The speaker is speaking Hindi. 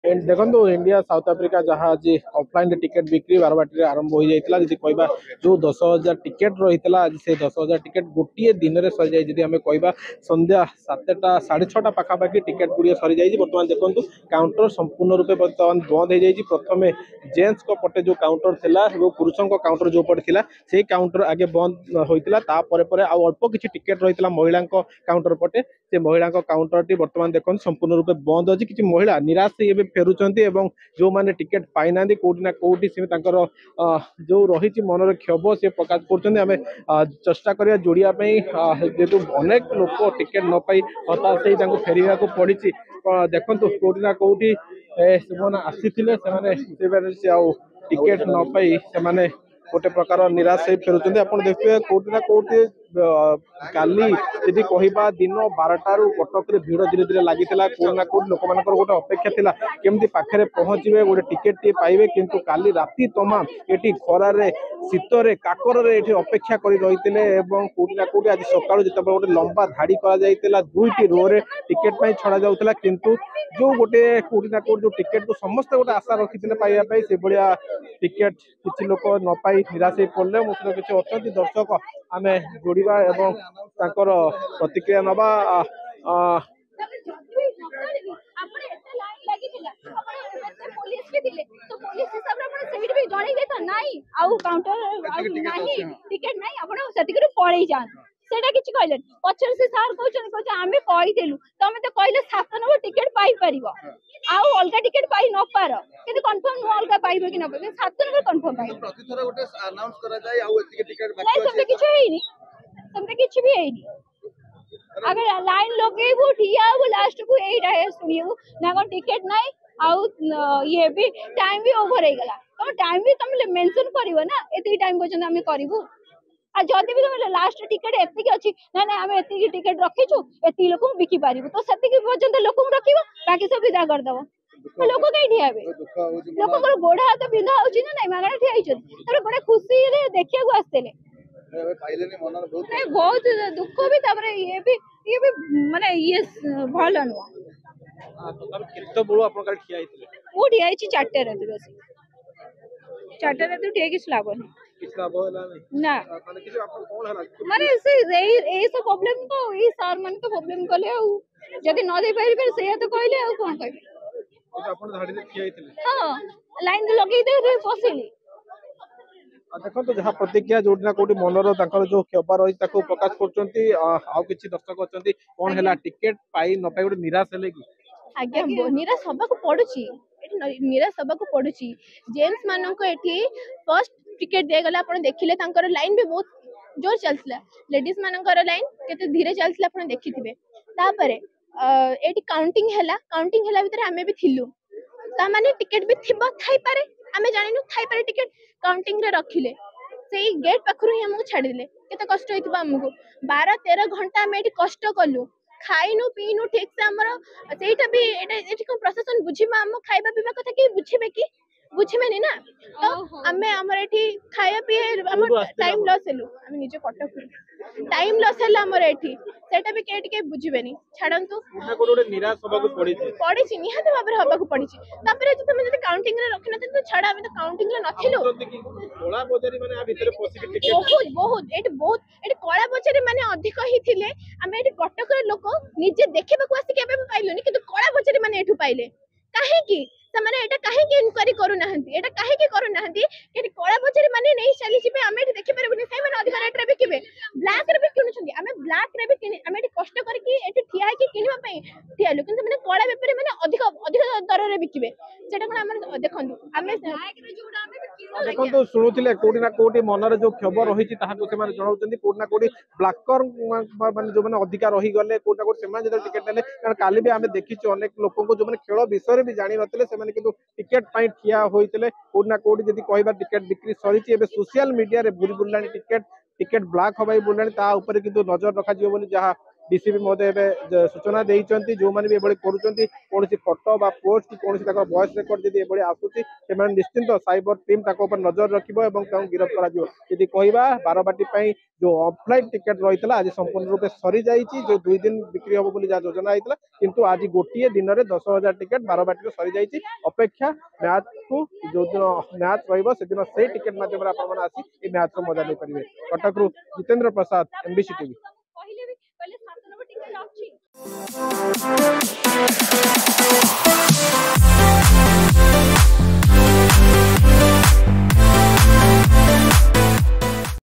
देखो इंडिया साउथ आफ्रिका जहाँ आज ऑफलाइन टिकेट बिक्री बारवाटी आरंभ हो जाता जी कह जो 10,000 टिकेट रही है आज से 10,000 टिकेट गोटे दिन में सरी जाए आम कह संध्या 7टा 6:30 पाखापाखि टिकेट गुड़िया सरी जाइए। बर्तमान देखो काउंटर संपूर्ण रूपे बर्तमान बंद हो जाए। प्रथम जेन्ट्स को पटे जो काउंटर थिला पुरुषों काउंटर जो पटे थिला से काउंटर आगे बंद होता अल्प किसी टिकेट रही है महिला काउंटर पटे से महिला काउंटर टी बर्तमान देखो संपूर्ण रूपे बंद अच्छी किसी महिला निराश से फेरुंट जो मैंने टिकेट पाई ना कौटी ना कौटी से जो रही मनर क्षोभ से प्रकाश कर चेष्टा करिया जोड़िया जेहेतु अनेक लोक टिकेट न पाई हताश हो फेर को पड़ी देखु कौटी ना कौटी आसी टिकेट न पाई से गोटे प्रकार निराश हो फेरुंट आप देखिए कौटी ना कौटी काली यदि कहवा दिन 12टार कटक भिड़ धीरे धीरे लगी कौट ना कौट लोक गोटे अपेक्षा थिला केमती पाखे पहुंचे गोटे टिकेट टे पाइबे किंतु काली राति तमाम ये खरारे शीतरे काकरे अपेक्षा कर रही कौटी ना कौटी आज सका जो गोटे लंबा धाड़ी कर दुईटी रोरे टिकेट छड़ा जाऊला किंतु जो गोटे कौटी ना कौट जो टिकेट को समस्त गोटे आशा रखी पाइबा से भाया टिकेट किसी लोक न पाई निराश हो पड़े मुझे किसी अच्छा दर्शक आम जोड़ा एवं प्रतिक्रिया नवा सेटा किछि कहले पछर से सार कहछन आमे कहिदेलु तमे तो कहले 7 नंबर टिकेट पाई परिबो आउ अलगा टिकेट पाई न पार किंतु कंफर्म न अलगा पाइबो कि न पाइबो 7 नंबर कंफर्म पाइबो प्रति थरा गोटे अनाउंस करा जाय आउ एति टिकेट बाकी नहीं समते किछि हेइनी समते किछि भी हेइनी अगर लाइन लगेबो ठियाबो लास्ट को एई रहे सुनियो ना कोन टिकेट नाही आउ ये भी टाइम भी ओवर हे गला तो टाइम भी तुम मेंशन करिवो ना एति टाइम पछन हमें करिवो आ जदि भी तुम लास्ट टिकेट एति अछि ना ना हमें एति टिकेट रखिछु एति लोक बिकी पारिबो तो सेति के पछन लोक रखिबो बाकी सब विदा कर दबो लोक कई ठियाबे लोक को गोड़ा हाथ बिंधा होछि ना नाही मागणा ठिया हिछ तर बडे खुशी रे देखिया को आस्तेले पाइलेनी मनर बहुत नहीं बहुत दुख भी तापर ये भी माने ये भल नुआ तो तब कितो बळो आपन काल ठिया आइतले वो ठिया हिछ 4टे राति बस 4टे राति ठिया किछ लाभ नहीं किछ लाभ होला नहीं ना माने किछ आपन कोन हला माने से ए सब प्रॉब्लम तो ई सर मन तो प्रॉब्लम कले आ जदी न दे पारि से तो कहले आ कोन कहबे आपन धाडी रे ठिया आइतले हां लाइन लगेई दे पसिली देखो तो जहाँ प्रतिक्रिया जोड़ना कोटी मनर जो क्षोभा रही प्रकाश कर दर्शक अच्छा कौन है टिकेट पाई न पाई गोटे निराश है कि आज्ञा निराश हवा को पड़ुची निराश हवा को पड़ुची जेन्ट्स मानक एठी फर्स्ट टिकेट दे गला आपण देखिले तांकर लाइन भी बहुत जोर चलथिला लेडीज मानकर लाइन केते धीरे चलथिला आपण देखिथिबे तापरे एठी काउंटिंग हैला भीतर हमें भी थिलु ता माने टिकेट भी थिबा थाई पारे हमें जानिनु थाई पारे टिकेट काउंटिंग रे रखिले सेई गेट पाखरु ही हमको छाडी दिले केते कष्ट होइतिबा हमको 12-13 घंटा हमें एठी कष्ट कलु खाइनु पीनु ठीक से हमर सेटा भी एठी को प्रशासन बुझिबा हम खाइबा पीबा कथा कि बुझिबे कि बुझिबेनी ना तो हमें हमर एठी खाया पिए हम टाइम लॉस हेलु हम निजे कटक टाइम लॉस हेला हमर एठी सेटा भी केट के बुझिबेनी छाडंतु ना कोडे निराश होबा को पड़ी निहाते भाबरे होबा को पड़ी तापरे जे तुम जे काउंटिंग रे रखिन त छाडा हम तो काउंटिंग रे नथिलु कोला बजारी माने आ भीतर पसिक टिकेट बहुत एटी कोला बजारी माने अधिक ही थिले हम एटी कटक रे लोक निजे देखिबा को आसी केबे पाइलोनी किंतु कोला बजारी माने एठु पाइले काहे की समाने एटा काहे की इंक्वायरी करू नाहंती एटा काहे की करू नाहंती कि कोला बजारी माने नहीं चली जिबे हम एटी देखि परबनी से माने अधिक रेट रे बिकिबे ब्लैक रे भी किनुछंदी हमें ब्लैक रे भी किनि हम एटी कष्ट करके एटी ठिया की किनिबा पई ठियालु किंतु माने कोला बेपारी माने अधिक दर रे बिकिबे सेटा कोन हम देखंतु हमें ब्लैक रे जोडा हमें किनु देखो तो सुनुथिले कोटी ना कोटी मनर जो क्षोभ रही ताहाको से माने जणाउचंदी कोटी ना कोटी ब्लैकर माने जो माने अधिकार रही गले कोटी ना कोटी से माने जो टिकेट नेले कारण काली भी हमें देखिछु अनेक लोकन को जो माने खेल विषय रे भी जानि नतले से माने किंतु टिकेट पाई ठिया होइतले कोटी ना कोटी जदी कहबा टिकेट बिक्री सरीची एबे सोशल मीडिया रे बुरी बुलानी टिकेट ब्लैक हबाई बुलानी ता ऊपर किंतु नजर रखा जियो बोली जहा डीसीपी महोदय एवं सूचना देइचंती जो माने भी एबळे करूचंती कोनोसी फोटो बा पोस्ट कि कोनोसी ताकर वॉइस रिकॉर्ड जदि एबळे आसुची से माने निश्चिंत साइबर टीम ताको ऊपर नजर रखिबो एवं ताऊ गिरफ्त करा जिवो यदि कहबा बारबाटी पई जो ऑफलाइन टिकट रहितला आज संपूर्ण रूपे सरी जाईची जो 2 दिन बिक्री होबो बोली जा योजना आइतला किंतु आज गोटिए दिन रे 10,000 टिकट बारबाटी सरी जाईची अपेक्षा मैच को जो दिन मैच रहिबो से दिन से टिकट माध्यम रे आपण माने आसी ए मैच रो मजा ले परिबे कटक रु जितेंद्र प्रसाद एमबीसी टीवी।